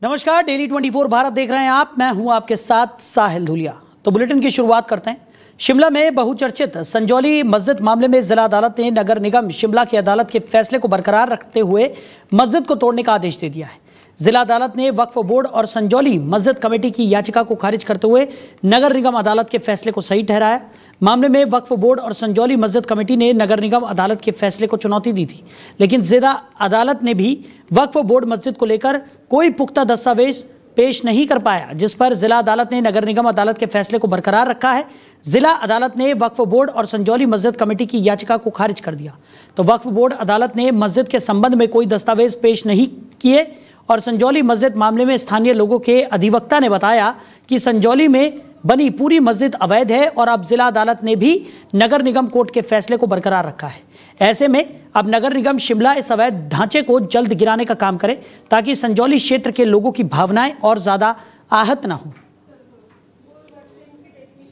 नमस्कार, डेली 24 भारत देख रहे हैं आप। मैं हूं आपके साथ साहिल धुलिया। तो बुलेटिन की शुरुआत करते हैं। शिमला में बहुचर्चित संजौली मस्जिद मामले में जिला अदालत ने नगर निगम शिमला की अदालत के फैसले को बरकरार रखते हुए मस्जिद को तोड़ने का आदेश दे दिया है। जिला अदालत ने वक्फ बोर्ड और संजौली मस्जिद कमेटी की याचिका को खारिज करते हुए नगर निगम अदालत के फैसले को सही ठहराया। मामले में वक्फ बोर्ड और संजौली मस्जिद कमेटी ने नगर निगम अदालत के फैसले को चुनौती दी थी, लेकिन जिला अदालत ने भी वक्फ बोर्ड मस्जिद को लेकर कोई पुख्ता दस्तावेज पेश नहीं कर पाया, जिस पर जिला अदालत ने नगर निगम अदालत के फैसले को बरकरार रखा है। जिला अदालत ने वक्फ बोर्ड और संजौली मस्जिद कमेटी की याचिका को खारिज कर दिया। तो वक्फ बोर्ड अदालत ने मस्जिद के संबंध में कोई दस्तावेज पेश नहीं किए और संजौली मस्जिद मामले में स्थानीय लोगों के अधिवक्ता ने बताया कि संजौली में बनी पूरी मस्जिद अवैध है और अब जिला अदालत ने भी नगर निगम कोर्ट के फैसले को बरकरार रखा है। ऐसे में अब नगर निगम शिमला इस अवैध ढांचे को जल्द गिराने का काम करे ताकि संजौली क्षेत्र के लोगों की भावनाएं और ज्यादा आहत न हो।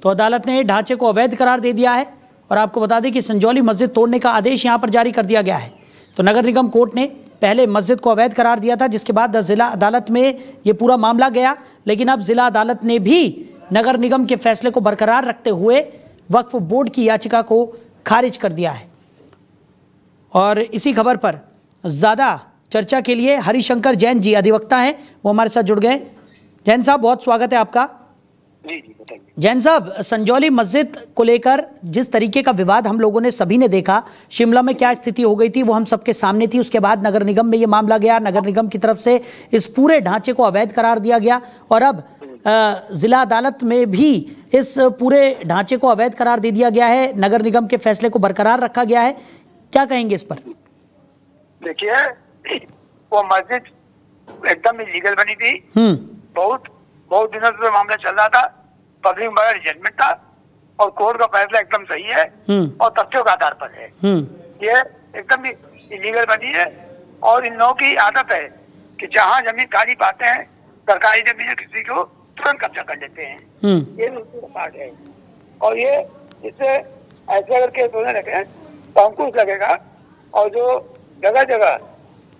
तो अदालत ने ढांचे को अवैध करार दे दिया है और आपको बता दें कि संजौली मस्जिद तोड़ने का आदेश यहां पर जारी कर दिया गया है। तो नगर निगम कोर्ट ने पहले मस्जिद को अवैध करार दिया था, जिसके बाद जिला अदालत में ये पूरा मामला गया, लेकिन अब जिला अदालत ने भी नगर निगम के फैसले को बरकरार रखते हुए वक्फ बोर्ड की याचिका को खारिज कर दिया है। और इसी खबर पर ज्यादा चर्चा के लिए हरिशंकर जैन जी अधिवक्ता हैं, वो हमारे साथ जुड़ गए। जैन साहब, बहुत स्वागत है आपका। जी बताइए। जैन साहब, संजौली मस्जिद को लेकर जिस तरीके का विवाद हम लोगों ने सभी ने देखा, शिमला में क्या स्थिति हो गई थी वो हम सबके सामने थी। उसके बाद नगर निगम में ये मामला गया, नगर निगम की तरफ से इस पूरे ढांचे को अवैध करार दिया गया और अब जिला अदालत में भी इस पूरे ढांचे को अवैध करार दे दिया गया है। नगर निगम के फैसले को बरकरार रखा गया है, क्या कहेंगे इस पर? देखिए, वो मस्जिद एकदम इलीगल बनी थी। बहुत दिनों से मामला चल रहा था, पब्लिक बड़ा रिजल्टमेंट था और कोर्ट का फैसला एकदम सही है और तथ्यों के आधार पर है। ये एकदम इलीगल बनी है और इन लोगों की आदत है कि जहाँ जमीन खाली पाते हैं, सरकारी जमीन किसी को तुरंत कब्जा कर लेते हैं। ये उनका पार्ट है और ये इससे ऐसे अगर केस होने लगे तो अंकुश लगेगा और जो जगह जगह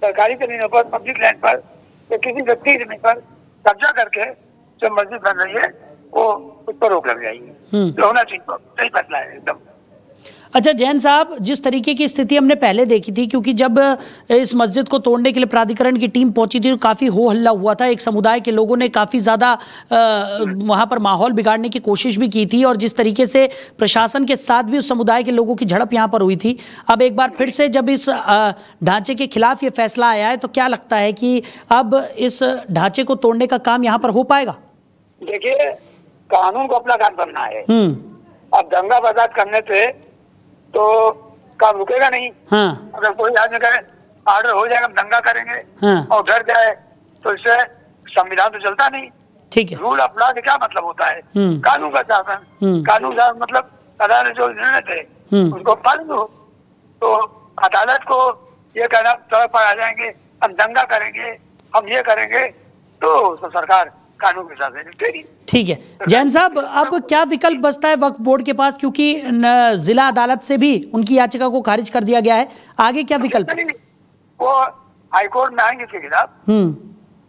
सरकारी जमीनों पर, पब्लिक लैंड पर या किसी व्यक्ति की जमीन पर कब्जा करके जो मस्जिद बन रही है वो उस पर रोक लग जाएगी। तो होना चाहिए, सही फैसला है एकदम। अच्छा जैन साहब, जिस तरीके की स्थिति हमने पहले देखी थी, क्योंकि जब इस मस्जिद को तोड़ने के लिए प्राधिकरण की टीम पहुंची थी तो काफ़ी हो हल्ला हुआ था। एक समुदाय के लोगों ने काफ़ी ज़्यादा वहां पर माहौल बिगाड़ने की कोशिश भी की थी और जिस तरीके से प्रशासन के साथ भी उस समुदाय के लोगों की झड़प यहाँ पर हुई थी। अब एक बार फिर से जब इस ढांचे के खिलाफ ये फैसला आया है तो क्या लगता है कि अब इस ढांचे को तोड़ने का काम यहाँ पर हो पाएगा? देखिए, कानून को अपना काम करना है। अब दंगा फसाद करने से तो काम रुकेगा नहीं। अगर कोई आदमी कहे ऑर्डर हो जाएगा, दंगा करेंगे और डर जाए तो इससे संविधान तो चलता नहीं। ठीक है। रूल ऑफ लॉ का क्या मतलब होता है? कानून का शासन। कानून शासन मतलब अदालत जो निर्णय थे उसको पालन हो। तो अदालत को ये कहना सड़क पर आ जाएंगे, हम दंगा करेंगे, हम ये करेंगे, तो सरकार कानून के साथ निपटेगी। ठीक है। जैन साहब, अब क्या विकल्प बचता है वक्फ बोर्ड के पास, क्योंकि जिला अदालत से भी उनकी याचिका को खारिज कर दिया गया है, आगे क्या विकल्प है? वो हाईकोर्ट में आएंगे इसके खिलाफ।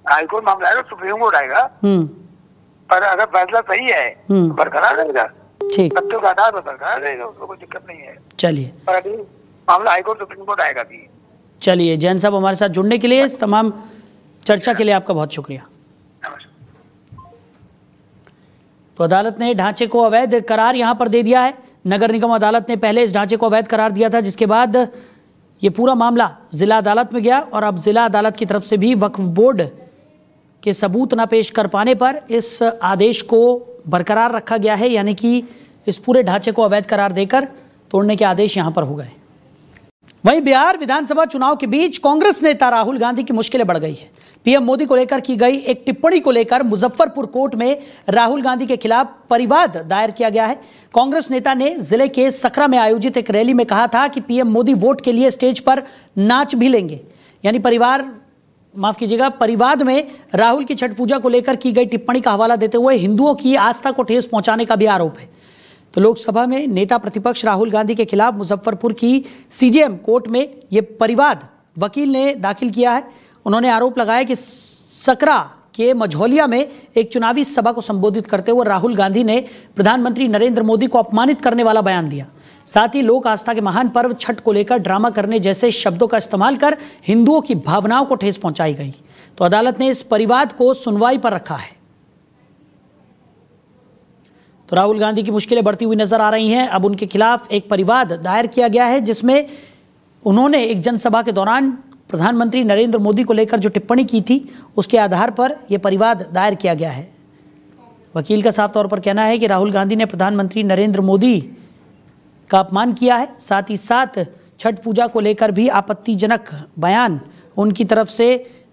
हाईकोर्ट मामला आएगा, सुप्रीम कोर्ट आएगा, पर अगर फैसला सही है तो बरकरार रहेगा। ठीक, तथ्यों के आधार पर बरकरार रहेगा, उसको कोई दिक्कत नहीं है। चलिए, पर अभी मामला हाईकोर्ट सुप्रीम कोर्ट आएगा भी। चलिए जैन साहब, हमारे साथ जुड़ने के लिए, इस तमाम चर्चा के लिए आपका बहुत शुक्रिया। तो अदालत ने ढांचे को अवैध करार यहां पर दे दिया है। नगर निगम अदालत ने पहले इस ढांचे को अवैध करार दिया था, जिसके बाद ये पूरा मामला जिला अदालत में गया और अब जिला अदालत की तरफ से भी वक्फ बोर्ड के सबूत न पेश कर पाने पर इस आदेश को बरकरार रखा गया है, यानी कि इस पूरे ढांचे को अवैध करार देकर तोड़ने के आदेश यहां पर हो गए। वहीं बिहार विधानसभा चुनाव के बीच कांग्रेस नेता राहुल गांधी की मुश्किलें बढ़ गई है। पीएम मोदी को लेकर की गई एक टिप्पणी को लेकर मुजफ्फरपुर कोर्ट में राहुल गांधी के खिलाफ परिवाद दायर किया गया है। कांग्रेस नेता ने जिले के सकरा में आयोजित एक रैली में कहा था कि पीएम मोदी वोट के लिए स्टेज पर नाच भी लेंगे। यानी परिवाद में राहुल की छठ पूजा को लेकर की गई टिप्पणी का हवाला देते हुए हिंदुओं की आस्था को ठेस पहुंचाने का भी आरोप है। तो लोकसभा में नेता प्रतिपक्ष राहुल गांधी के खिलाफ मुजफ्फरपुर की सीजेएम कोर्ट में यह परिवाद वकील ने दाखिल किया है। उन्होंने आरोप लगाया कि सकरा के मझौलिया में एक चुनावी सभा को संबोधित करते हुए राहुल गांधी ने प्रधानमंत्री नरेंद्र मोदी को अपमानित करने वाला बयान दिया। साथ ही लोक आस्था के महान पर्व छठ को लेकर ड्रामा करने जैसे शब्दों का इस्तेमाल कर हिंदुओं की भावनाओं को ठेस पहुंचाई गई। तो अदालत ने इस परिवाद को सुनवाई पर रखा है। तो राहुल गांधी की मुश्किलें बढ़ती हुई नजर आ रही हैं। अब उनके खिलाफ एक परिवाद दायर किया गया है, जिसमें उन्होंने एक जनसभा के दौरान प्रधानमंत्री नरेंद्र मोदी को लेकर जो टिप्पणी की थी, उसके आधार पर यह परिवाद दायर किया गया है। वकील का साफ तौर पर कहना है कि राहुल गांधी ने प्रधानमंत्री नरेंद्र मोदी का अपमान किया है। साथ ही साथ छठ पूजा को लेकर भी आपत्तिजनक बयान उनकी तरफ से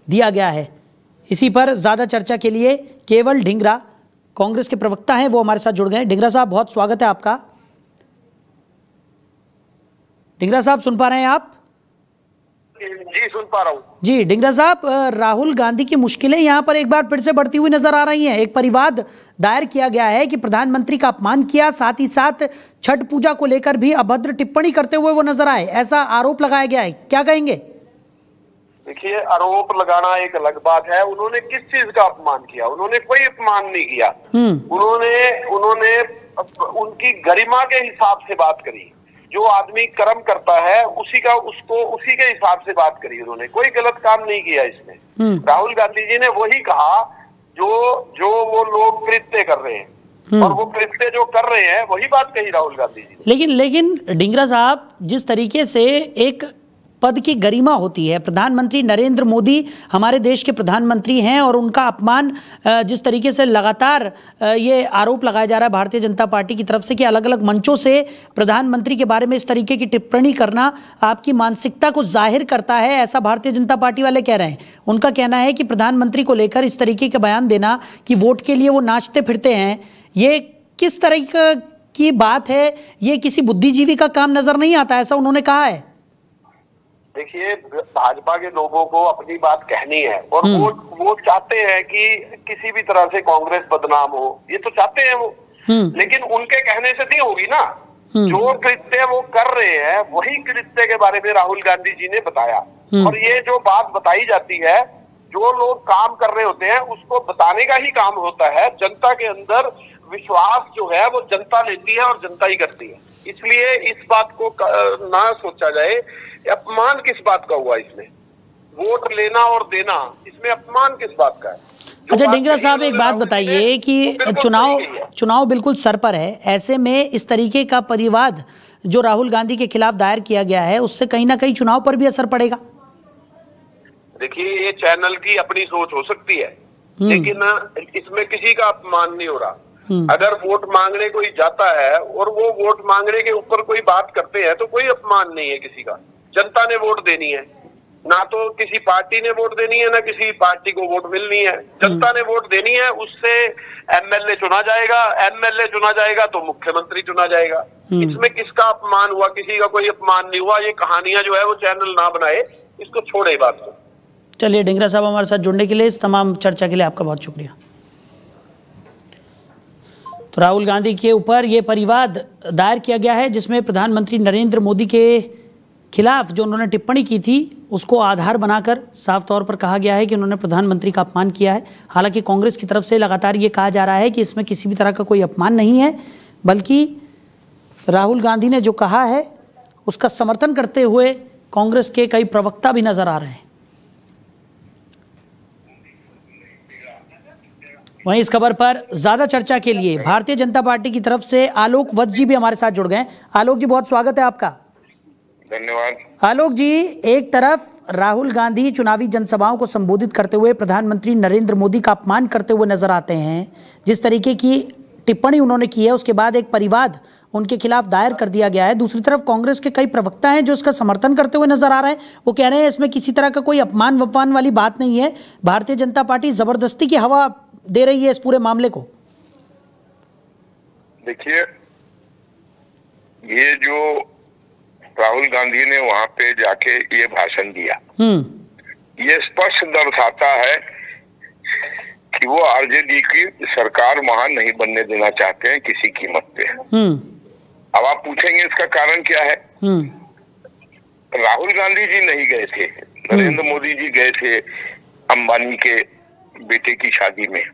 दिया गया है। इसी पर ज़्यादा चर्चा के लिए केवल ढींगरा, कांग्रेस के प्रवक्ता हैं, वो हमारे साथ जुड़ गए। ढींगरा साहब, बहुत स्वागत है आपका। ढींगरा साहब, सुन पा रहे हैं आप? जी, सुन पा रहा हूँ। जी ढींगरा साहब, राहुल गांधी की मुश्किलें यहाँ पर एक बार फिर से बढ़ती हुई नजर आ रही हैं। एक परिवाद दायर किया गया है कि प्रधानमंत्री का अपमान किया, साथ ही साथ छठ पूजा को लेकर भी अभद्र टिप्पणी करते हुए वो नजर आए, ऐसा आरोप लगाया गया है। क्या कहेंगे? देखिए, आरोप लगाना एक अलग बात है। उन्होंने किस चीज का अपमान किया? उन्होंने कोई अपमान नहीं किया। उन्होंने उनकी गरिमा के हिसाब से बात करी। जो आदमी कर्म करता है उसी के हिसाब से बात करी। उन्होंने कोई गलत काम नहीं किया इसमें। राहुल गांधी जी ने वही कहा जो वो लोग कृत्य कर रहे हैं, और वो कृत्य जो कर रहे हैं वही बात कही राहुल गांधी जी। लेकिन ढींगरा साहब, जिस तरीके से एक पद की गरिमा होती है, प्रधानमंत्री नरेंद्र मोदी हमारे देश के प्रधानमंत्री हैं, और उनका अपमान जिस तरीके से लगातार ये आरोप लगाया जा रहा है भारतीय जनता पार्टी की तरफ से कि अलग अलग मंचों से प्रधानमंत्री के बारे में इस तरीके की टिप्पणी करना आपकी मानसिकता को जाहिर करता है, ऐसा भारतीय जनता पार्टी वाले कह रहे हैं। उनका कहना है कि प्रधानमंत्री को लेकर इस तरीके का बयान देना कि वोट के लिए वो नाचते फिरते हैं, ये किस तरह की बात है? ये किसी बुद्धिजीवी का काम नजर नहीं आता, ऐसा उन्होंने कहा है। देखिए, भाजपा के लोगों को अपनी बात कहनी है, और वो चाहते हैं कि किसी भी तरह से कांग्रेस बदनाम हो, ये तो चाहते हैं वो। लेकिन उनके कहने से नहीं होगी ना। जो कृत्य वो कर रहे हैं वही कृत्य के बारे में राहुल गांधी जी ने बताया। और ये जो बात बताई जाती है, जो लोग काम कर रहे होते हैं उसको बताने का ही काम होता है। जनता के अंदर विश्वास जो है वो जनता लेती है और जनता ही करती है। इसलिए इस बात को ना सोचा जाए, अपमान किस बात का हुआ इसमें? वोट लेना और देना, इसमें अपमान किस बात का है? अच्छा ढींगरा साहब, एक बात बताइए कि चुनाव बिल्कुल सर पर है, ऐसे में इस तरीके का परिवाद जो राहुल गांधी के खिलाफ दायर किया गया है, उससे कहीं ना कहीं चुनाव पर भी असर पड़ेगा। देखिए, ये चैनल की अपनी सोच हो सकती है, लेकिन इसमें किसी का अपमान नहीं हो रहा। अगर वोट मांगने कोई जाता है और वो वोट मांगने के ऊपर कोई बात करते हैं तो कोई अपमान नहीं है किसी का। जनता ने वोट देनी है, ना तो किसी पार्टी ने वोट देनी है, ना किसी पार्टी को वोट मिलनी है। जनता ने वोट देनी है, उससे एमएलए चुना जाएगा, एमएलए चुना जाएगा तो मुख्यमंत्री चुना जाएगा। इसमें किसका अपमान हुआ? किसी का कोई अपमान नहीं हुआ। ये कहानियां जो है वो चैनल ना बनाए, इसको छोड़े बात को। चलिए ढींगरा साहब, हमारे साथ जुड़ने के लिए, इस तमाम चर्चा के लिए आपका बहुत शुक्रिया। तो राहुल गांधी के ऊपर यह परिवाद दायर किया गया है, जिसमें प्रधानमंत्री नरेंद्र मोदी के खिलाफ जो उन्होंने टिप्पणी की थी उसको आधार बनाकर साफ तौर पर कहा गया है कि उन्होंने प्रधानमंत्री का अपमान किया है। हालांकि कांग्रेस की तरफ से लगातार ये कहा जा रहा है कि इसमें किसी भी तरह का कोई अपमान नहीं है, बल्कि राहुल गांधी ने जो कहा है उसका समर्थन करते हुए कांग्रेस के कई प्रवक्ता भी नजर आ रहे हैं। वहीं इस खबर पर ज्यादा चर्चा के लिए भारतीय जनता पार्टी की तरफ से आलोक वत्स जी भी हमारे साथ जुड़ गए। आलोक जी, बहुत स्वागत है आपका। धन्यवाद। आलोक जी, एक तरफ राहुल गांधी चुनावी जनसभाओं को संबोधित करते हुए प्रधानमंत्री नरेंद्र मोदी का अपमान करते हुए नजर आते हैं, जिस तरीके की टिप्पणी उन्होंने की है उसके बाद एक परिवाद उनके खिलाफ दायर कर दिया गया है। दूसरी तरफ कांग्रेस के कई प्रवक्ता हैं जो इसका समर्थन करते हुए नजर आ रहे हैं। वो कह रहे हैं इसमें किसी तरह का कोई अपमान वपान वाली बात नहीं है, भारतीय जनता पार्टी जबरदस्ती की हवा दे रही है इस पूरे मामले को। देखिए, ये जो राहुल गांधी ने वहां पे जाके ये भाषण दिया, ये स्पष्ट दर्शाता है कि वो आरजेडी की सरकार वहां नहीं बनने देना चाहते हैं किसी कीमत पे। अब आप पूछेंगे इसका कारण क्या है? राहुल गांधी जी नहीं गए थे, नरेंद्र मोदी जी गए थे अंबानी के बेटे की शादी में।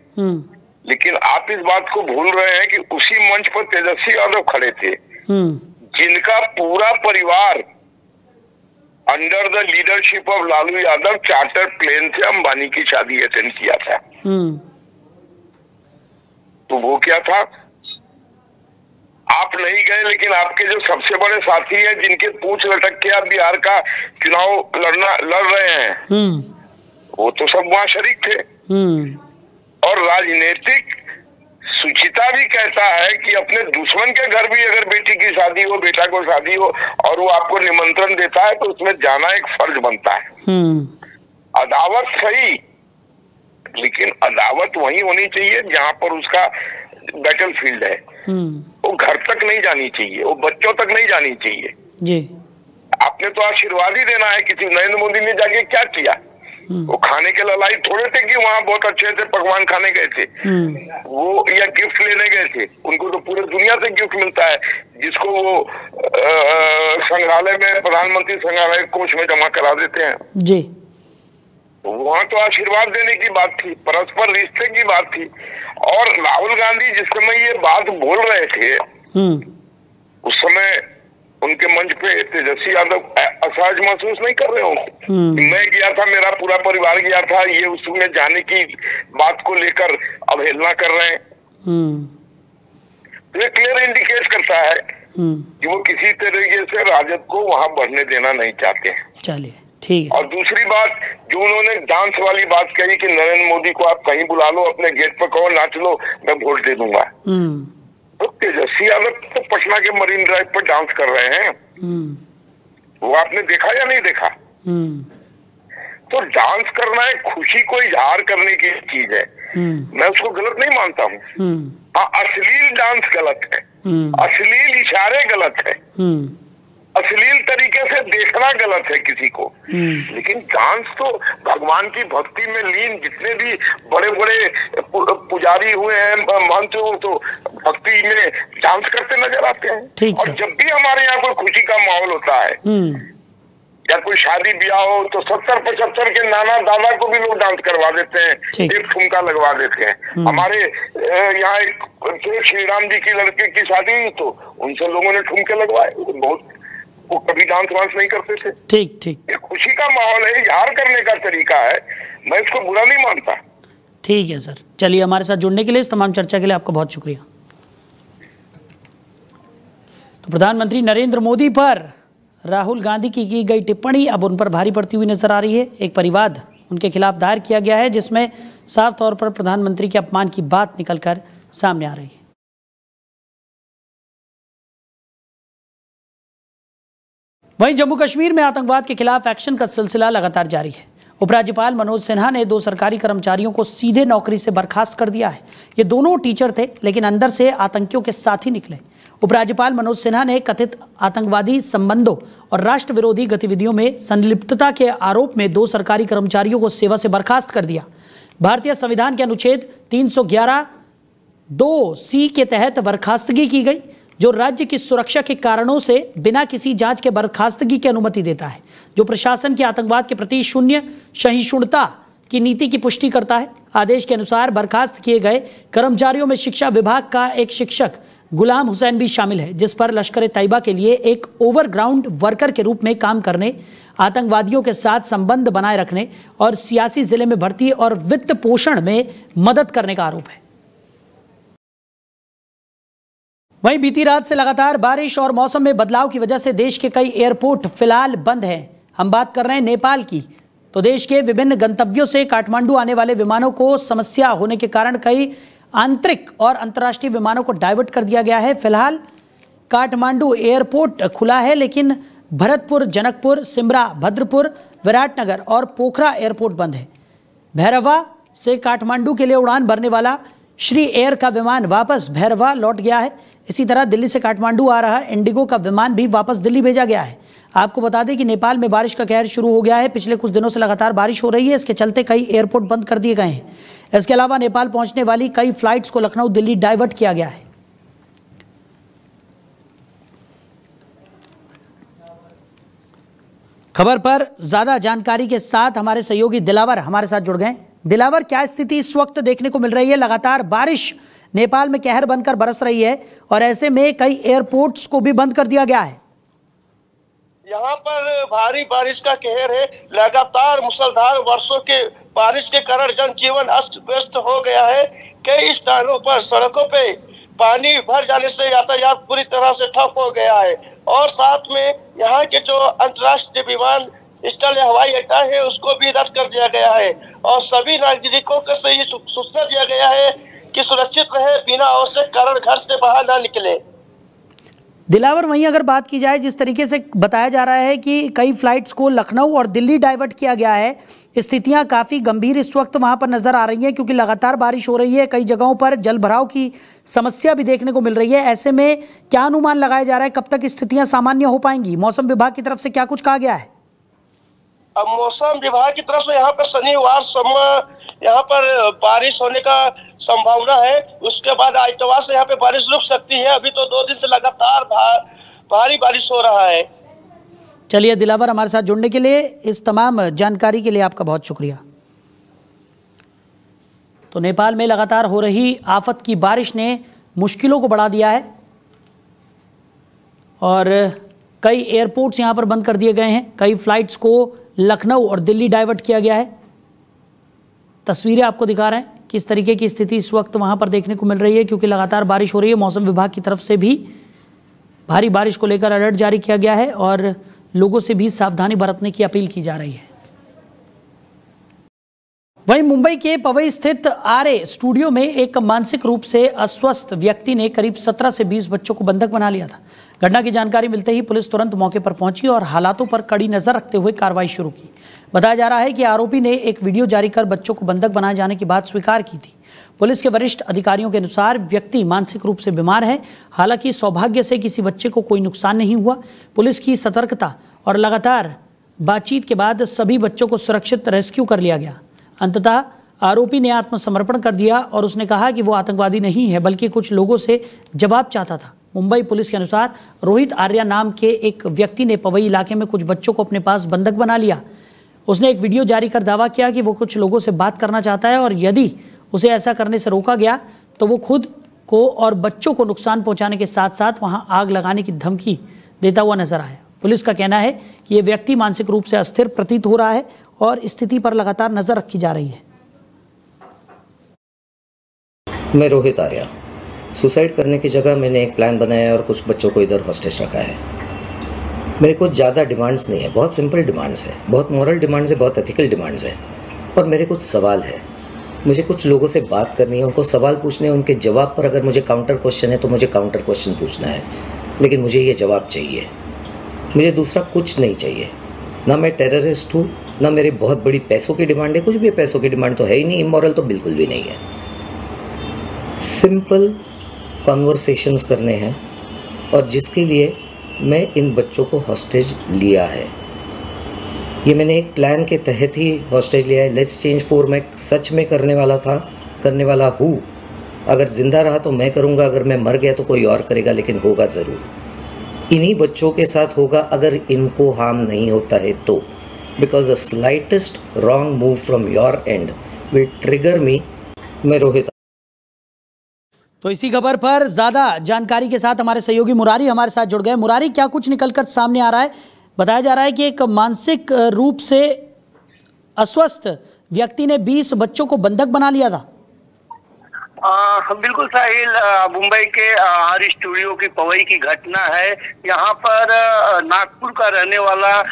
लेकिन आप इस बात को भूल रहे हैं कि उसी मंच पर तेजस्वी यादव खड़े थे, जिनका पूरा परिवार under the leadership of Lalu Yadav charter plane से अंबानी की शादी अटेंड किया था। तो वो क्या था, आप नहीं गए, लेकिन आपके जो सबसे बड़े साथी हैं, जिनके पूंछ लटक के आप बिहार का चुनाव लड़ रहे हैं, वो तो सब वहां शरीक थे। और राजनीतिक सुचिता भी कहता है कि अपने दुश्मन के घर भी अगर बेटी की शादी हो, बेटा को शादी हो, और वो आपको निमंत्रण देता है, तो उसमें जाना एक फर्ज बनता है। अदावत सही, लेकिन अदावत वही होनी चाहिए जहां पर उसका बैटल फील्ड है। वो घर तक नहीं जानी चाहिए, वो बच्चों तक नहीं जानी चाहिए जी। आपने तो आशीर्वाद ही देना है। किसी नरेंद्र मोदी ने जाके क्या किया? वो खाने के ललाई थोड़े थे कि वहाँ बहुत अच्छे अच्छे पकवान खाने गए थे, वो या गिफ्ट लेने गए थे। उनको तो पूरे दुनिया से गिफ्ट मिलता है, जिसको वो संग्रहालय में, प्रधानमंत्री संग्रहालय कोष में जमा करा देते हैं जी। वहाँ तो आशीर्वाद देने की बात थी, परस्पर रिश्ते की बात थी। और राहुल गांधी जिस समय ये बात बोल रहे थे, उस समय उनके मंच पे तेजस्वी यादव असहज महसूस नहीं कर रहे हो। मैं गया था, मेरा पूरा परिवार गया था, ये उसमें जाने की बात को लेकर अवहेलना कर रहे हैं। तो ये क्लियर इंडिकेट करता है कि वो किसी तरीके से राजद को वहां बढ़ने देना नहीं चाहते हैं। चलिए ठीक है। और दूसरी बात जो उन्होंने डांस वाली बात कही कि नरेंद्र मोदी को आप कहीं बुला लो, अपने गेट पर कहो नाच लो, मैं वोट दे दूंगा। तो तेजस्वी यादव तो पटना के मरीन ड्राइव पर डांस कर रहे हैं, वो आपने देखा या नहीं देखा? तो डांस करना एक खुशी को इजहार करने की चीज है, मैं उसको गलत नहीं मानता हूँ। हाँ, अश्लील डांस गलत है, अश्लील इशारे गलत है, अश्लील तरीके से देखना गलत है किसी को। लेकिन डांस तो भगवान की भक्ति में लीन जितने भी बड़े बड़े पुजारी हुए हैं, महंत हो, तो भक्ति में डांस करते नजर आते हैं। और जब भी हमारे यहाँ कोई खुशी का माहौल होता है या कोई शादी ब्याह हो, तो 70-75 के नाना दादा को भी लोग डांस करवा देते हैं, एक ठुमका लगवा देते हैं। हमारे यहाँ एक श्री राम जी की लड़के की शादी, तो उनसे लोगों ने ठुमके लगवाए, बहुत वो कभी डांस वांस नहीं करते थे। ठीक ठीक, ये खुशी का माहौल है, इजहार करने का तरीका है, मैं इसको बुरा नहीं मानता। ठीक है सर, चलिए हमारे साथ जुड़ने के लिए, इस तमाम चर्चा के लिए आपका बहुत शुक्रिया। तो प्रधानमंत्री नरेंद्र मोदी पर राहुल गांधी की गई टिप्पणी अब उन पर भारी पड़ती हुई नजर आ रही है। एक परिवाद उनके खिलाफ दायर किया गया है, जिसमें साफ तौर पर प्रधानमंत्री के अपमान की बात निकलकर सामने आ रही है। वहीं जम्मू कश्मीर में आतंकवाद के खिलाफ एक्शन का सिलसिला लगातार जारी है। उपराज्यपाल मनोज सिन्हा ने 2 सरकारी कर्मचारियों को सीधे नौकरी से बर्खास्त कर दिया है। ये दोनों टीचर थे, लेकिन अंदर से आतंकियों के साथी निकले। उपराज्यपाल मनोज सिन्हा ने कथित आतंकवादी संबंधों और राष्ट्र विरोधी गतिविधियों में संलिप्तता के आरोप में 2 सरकारी कर्मचारियों को सेवा से बर्खास्त कर दिया। भारतीय संविधान के अनुच्छेद 311(2)(c) के तहत बर्खास्तगी की गई, जो राज्य की सुरक्षा के कारणों से बिना किसी जांच के बर्खास्तगी की अनुमति देता है, जो प्रशासन की आतंकवाद के प्रति शून्य सहिष्णुता की नीति की पुष्टि करता है। आदेश के अनुसार बर्खास्त किए गए कर्मचारियों में शिक्षा विभाग का एक शिक्षक गुलाम हुसैन भी शामिल है, जिस पर लश्कर तैयबा के लिए एक ओवरग्राउंड वर्कर के रूप में काम करने, आतंकवादियों के साथ संबंध बनाए रखने और सियासी जिले में भर्ती और वित्त पोषण में मदद करने का आरोप है। वहीं बीती रात से लगातार बारिश और मौसम में बदलाव की वजह से देश के कई एयरपोर्ट फिलहाल बंद हैं। हम बात कर रहे हैं नेपाल की, तो देश के विभिन्न गंतव्यों से काठमांडू आने वाले विमानों को समस्या होने के कारण कई आंतरिक और अंतर्राष्ट्रीय विमानों को डाइवर्ट कर दिया गया है। फिलहाल काठमांडू एयरपोर्ट खुला है, लेकिन भरतपुर, जनकपुर, सिमरा, भद्रपुर, विराटनगर और पोखरा एयरपोर्ट बंद है। भैरवा से काठमांडू के लिए उड़ान भरने वाला श्री एयर का विमान वापस भैरवा लौट गया है। इसी तरह दिल्ली से काठमांडू आ रहा इंडिगो का विमान भी वापस दिल्ली भेजा गया है। आपको बता दें कि नेपाल में बारिश का कहर शुरू हो गया है। पिछले कुछ दिनों से लगातार बारिश हो रही है, इसके चलते कई एयरपोर्ट बंद कर दिए गए हैं। इसके अलावा नेपाल पहुंचने वाली कई फ्लाइट्स को लखनऊ, दिल्ली डाइवर्ट किया गया है। खबर पर ज्यादा जानकारी के साथ हमारे सहयोगी दिलावर हमारे साथ जुड़ गए। दिलावर, क्या स्थिति इस वक्त देखने को मिल रही है? लगातार बारिश नेपाल में कहर बनकर बरस रही है और ऐसे में कई एयरपोर्ट्स को भी बंद कर दिया गया है। यहाँ पर भारी बारिश का कहर है। लगातार मूसलाधार वर्षों के बारिश के कारण जनजीवन अस्त व्यस्त हो गया है। कई स्थानों पर सड़कों पे पानी भर जाने से यातायात पूरी तरह से ठप हो गया है और साथ में यहाँ के जो अंतर्राष्ट्रीय विमान स्थल या हवाई अड्डा है उसको भी रद्द कर दिया गया है और सभी नागरिकों को से ये सूचना दिया गया है कि सुरक्षित रहे, बिना आवश्यक कारण घर से बाहर ना निकले। दिलावर, वहीं अगर बात की जाए, जिस तरीके से बताया जा रहा है कि कई फ्लाइट्स को लखनऊ और दिल्ली डाइवर्ट किया गया है, स्थितियां काफ़ी गंभीर इस वक्त वहां पर नज़र आ रही हैं क्योंकि लगातार बारिश हो रही है। कई जगहों पर जल भराव की समस्या भी देखने को मिल रही है। ऐसे में क्या अनुमान लगाया जा रहा है, कब तक स्थितियां सामान्य हो पाएंगी? मौसम विभाग की तरफ से क्या कुछ कहा गया है? अब मौसम विभाग की तरफ से यहाँ पर शनिवार समय यहाँ पर बारिश होने का संभावना है। उसके बाद आइतवार से यहाँ पे बारिश रुक सकती है। अभी तो 2 दिन से लगातार भारी बारिश हो रहा है। चलिए दिलावर, हमारे साथ जुड़ने के लिए, इस तमाम जानकारी के लिए आपका बहुत शुक्रिया। तो नेपाल में लगातार हो रही आफत की बारिश ने मुश्किलों को बढ़ा दिया है और कई एयरपोर्ट्स यहां पर बंद कर दिए गए हैं। कई फ्लाइट्स को लखनऊ और दिल्ली डाइवर्ट किया गया है। तस्वीरें आपको दिखा रहे हैं किस तरीके की स्थिति इस वक्त वहां पर देखने को मिल रही है क्योंकि लगातार बारिश हो रही है। मौसम विभाग की तरफ से भी भारी बारिश को लेकर अलर्ट जारी किया गया है और लोगों से भी सावधानी बरतने की अपील की जा रही है। वहीं मुंबई के पवई स्थित आरए स्टूडियो में एक मानसिक रूप से अस्वस्थ व्यक्ति ने करीब 17 से 20 बच्चों को बंधक बना लिया था। घटना की जानकारी मिलते ही पुलिस तुरंत मौके पर पहुंची और हालातों पर कड़ी नजर रखते हुए कार्रवाई शुरू की। बताया जा रहा है कि आरोपी ने एक वीडियो जारी कर बच्चों को बंधक बनाए जाने की बात स्वीकार की थी। पुलिस के वरिष्ठ अधिकारियों के अनुसार व्यक्ति मानसिक रूप से बीमार है। हालांकि सौभाग्य से किसी बच्चे को कोई नुकसान नहीं हुआ। पुलिस की सतर्कता और लगातार बातचीत के बाद सभी बच्चों को सुरक्षित रेस्क्यू कर लिया गया। अंततः आरोपी ने आत्मसमर्पण कर दिया और उसने कहा कि वो आतंकवादी नहीं है बल्कि कुछ लोगों से जवाब चाहता था। मुंबई पुलिस के अनुसार रोहित आर्या नाम के एक व्यक्ति ने पवई इलाके में कुछ बच्चों को अपने पास बंधक बना लिया। उसने एक वीडियो जारी कर दावा किया कि वो कुछ लोगों से बात करना चाहता है और यदि उसे ऐसा करने से रोका गया तो वो खुद को और बच्चों को नुकसान पहुंचाने के साथ साथ वहां आग लगाने की धमकी देता हुआ नजर आया। पुलिस का कहना है कि ये व्यक्ति मानसिक रूप से अस्थिर प्रतीत हो रहा है और स्थिति पर लगातार नजर रखी जा रही है। मैं रोहित आर्या। सुसाइड करने की जगह मैंने एक प्लान बनाया और कुछ बच्चों को इधर हॉस्टेज रखा है। मेरे कुछ ज़्यादा डिमांड्स नहीं है, बहुत सिंपल डिमांड्स है, बहुत मॉरल डिमांड्स है, बहुत एथिकल डिमांड्स है। और मेरे कुछ सवाल है, मुझे कुछ लोगों से बात करनी है, उनको सवाल पूछने हैं, उनके जवाब पर अगर मुझे काउंटर क्वेश्चन है तो मुझे काउंटर क्वेश्चन पूछना है। लेकिन मुझे ये जवाब चाहिए, मुझे दूसरा कुछ नहीं चाहिए। ना मैं टेररिस्ट हूँ, ना मेरी बहुत बड़ी पैसों की डिमांड है, कुछ भी पैसों की डिमांड तो है ही नहीं, इमोरल तो बिल्कुल भी नहीं है। सिंपल कॉन्वर्सेशंस करने हैं और जिसके लिए मैं इन बच्चों को हॉस्टेज लिया है। ये मैंने एक प्लान के तहत ही हॉस्टेज लिया है। लेट्स चेंज 4 मैं सच में करने वाला हूँ। अगर जिंदा रहा तो मैं करूँगा, अगर मैं मर गया तो कोई और करेगा, लेकिन होगा ज़रूर। इन्हीं बच्चों के साथ होगा अगर इनको हार्म नहीं होता है तो, because the slightest wrong move from your end will trigger me. मैं रोहित। तो इसी खबर पर ज्यादा जानकारी के साथ हमारे सहयोगी मुरारी हमारे साथ जुड़ गए। मुरारी, क्या कुछ निकलकर सामने आ रहा है? बताया जा रहा है कि एक मानसिक रूप से अस्वस्थ व्यक्ति ने 20 बच्चों को बंधक बना लिया था। बिल्कुल साहिल, मुंबई के आर स्टूडियो की पवई की घटना है। यहाँ पर नागपुर का रहने वाला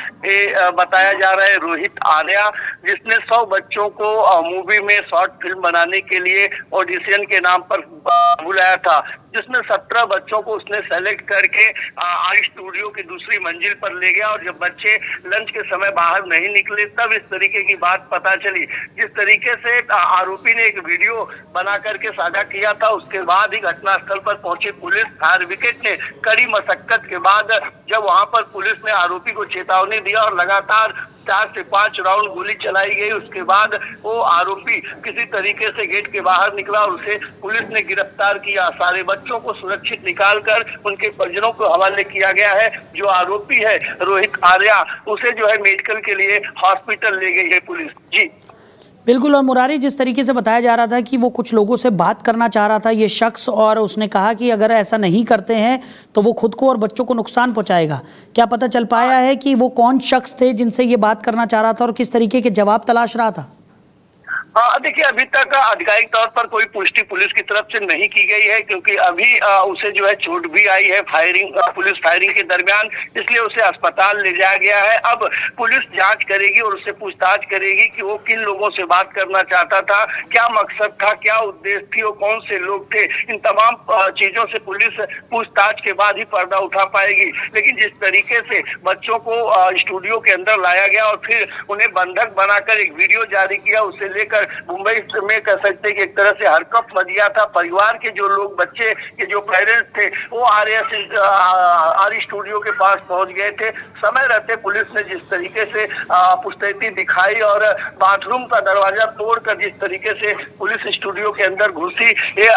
बताया जा रहा है रोहित आर्या, जिसने 100 बच्चों को मूवी में शॉर्ट फिल्म बनाने के लिए ऑडिशन के नाम पर बुलाया था, जिसमें 17 बच्चों को उसने सेलेक्ट करके आर स्टूडियो की दूसरी मंजिल पर ले गया और जब बच्चे लंच के समय बाहर नहीं निकले तब इस तरीके की बात पता चली। जिस तरीके से आरोपी ने एक वीडियो बना करके साझा किया था, उसके बाद ही घटनास्थल पर पहुंची पुलिस। फायर ब्रिगेड ने कड़ी मशक्कत के बाद जब वहां पर पुलिस ने आरोपी को चेतावनी दिया और लगातार 4 से 5 राउंड गोली चलाई गई। उसके बाद वो आरोपी किसी तरीके से गेट के बाहर निकला और उसे पुलिस ने गिरफ्तार किया। सारे बच्चों को सुरक्षित निकालकर उनके परिजनों को हवाले किया गया है। जो आरोपी है रोहित आर्या, उसे जो है मेडिकल के लिए हॉस्पिटल ले गई है पुलिस। जी बिल्कुल। और मुरारी, जिस तरीके से बताया जा रहा था कि वो कुछ लोगों से बात करना चाह रहा था ये शख्स, और उसने कहा कि अगर ऐसा नहीं करते हैं तो वो खुद को और बच्चों को नुकसान पहुंचाएगा, क्या पता चल पाया है कि वो कौन शख्स थे जिनसे ये बात करना चाह रहा था और किस तरीके के जवाब तलाश रहा था? देखिए, अभी तक आधिकारिक तौर पर कोई पुष्टि पुलिस की तरफ से नहीं की गई है, क्योंकि अभी उसे जो है चोट भी आई है पुलिस फायरिंग के दरमियान, इसलिए उसे अस्पताल ले जाया गया है। अब पुलिस जांच करेगी और उससे पूछताछ करेगी कि वो किन लोगों से बात करना चाहता था, क्या मकसद था, क्या उद्देश्य थी, वो कौन से लोग थे। इन तमाम चीजों से पुलिस पूछताछ के बाद ही पर्दा उठा पाएगी। लेकिन जिस तरीके से बच्चों को स्टूडियो के अंदर लाया गया और फिर उन्हें बंधक बनाकर एक वीडियो जारी किया, उसे लेकर मुंबई में कह सकते कि एक तरह से हरकत मच गया था। परिवार के जो लोग, बच्चे के जो पेरेंट्स थे, वो आर्य स्टूडियो के पास पहुंच गए थे। समय रहते पुलिस ने जिस तरीके से पुस्तैती दिखाई और बाथरूम का दरवाजा तोड़कर जिस तरीके से पुलिस स्टूडियो के अंदर घुसी, ये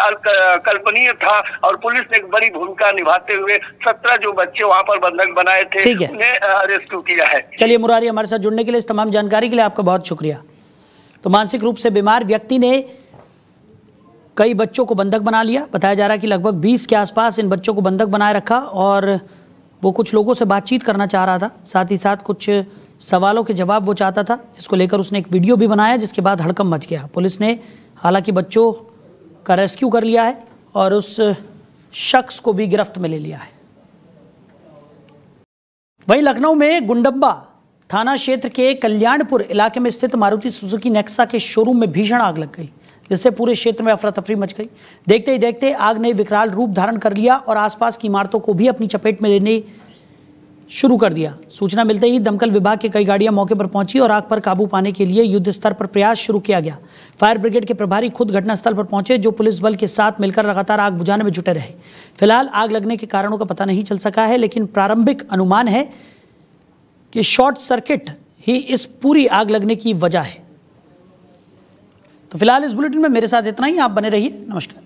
कल्पनीय था। और पुलिस ने एक बड़ी भूमिका निभाते हुए 17 जो बच्चे वहां पर बंधक बनाए थे उन्हें रेस्क्यू किया है। चलिए मुरारी, हमारे साथ जुड़ने के लिए, इस तमाम जानकारी के लिए आपका बहुत शुक्रिया। तो मानसिक रूप से बीमार व्यक्ति ने कई बच्चों को बंधक बना लिया। बताया जा रहा है कि लगभग 20 के आसपास इन बच्चों को बंधक बनाए रखा और वो कुछ लोगों से बातचीत करना चाह रहा था, साथ ही साथ कुछ सवालों के जवाब वो चाहता था, जिसको लेकर उसने एक वीडियो भी बनाया, जिसके बाद हड़कंप मच गया। पुलिस ने हालांकि बच्चों का रेस्क्यू कर लिया है और उस शख्स को भी गिरफ्त में ले लिया है। वहीं लखनऊ में गुंडब्बा थाना क्षेत्र के कल्याणपुर इलाके में स्थित मारुति सुजुकी नेक्सा के शोरूम में भीषण आग लग गई, जिससे पूरे क्षेत्र में अफरा तफरी मच गई। देखते ही देखते आग ने विकराल रूप धारण कर लिया और आसपास की इमारतों को भी अपनी चपेट में लेने शुरू कर दिया। सूचना मिलते ही दमकल विभाग की कई गाड़ियां मौके पर पहुंची और आग पर काबू पाने के लिए युद्ध स्तर पर प्रयास शुरू किया गया। फायर ब्रिगेड के प्रभारी खुद घटनास्थल पर पहुंचे, जो पुलिस बल के साथ मिलकर लगातार आग बुझाने में जुटे रहे। फिलहाल आग लगने के कारणों का पता नहीं चल सका है, लेकिन प्रारंभिक अनुमान है कि शॉर्ट सर्किट ही इस पूरी आग लगने की वजह है। तो फिलहाल इस बुलेटिन में मेरे साथ इतना ही। आप बने रहिए। नमस्कार।